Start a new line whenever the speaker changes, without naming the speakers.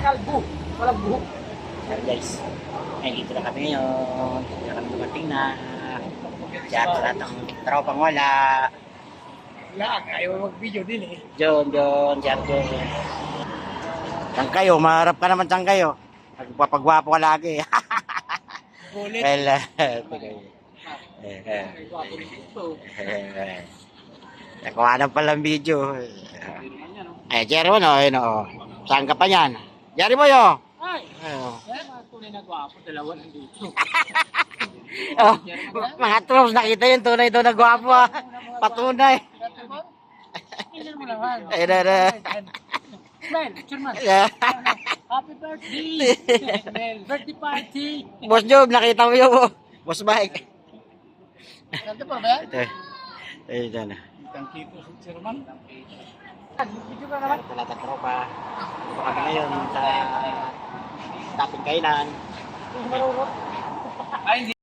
kalbo. Walang buhok.
Ayan guys. Ayan, dito na kami ngayon. Dito na kami dumating na. Diyan sa lahat ng tropang wala.
Lahat, ayaw mag-video din eh.
Diyan. Diyan kayo, maharap ka naman diyan kayo. Nagpapagwapo ka lagi.
Bulit.
Well, nakuha na palang video. Eh, Jerry mo no, ayun o. Saan ka pa yan? Jerry mo yo.
Ay!
Oh.
Yan mga tunay na gwapo, dalawa nandito.
Oh, mga trolls, nakita yung tunay doon na gwapo ah. Patunay.
Ilan mo naman.
Ayun na.
Mel, Chairman. Happy birthday! Mel, birthday party!
Boss Job, nakita mo yung Boss Mike.
Ganto pa ba?
Ito. Ayun na.
Ang kito si Chairman. Video ka naman.
Sa lahat ng tropa. Ito kami ngayon sa dating kainan.
Ay,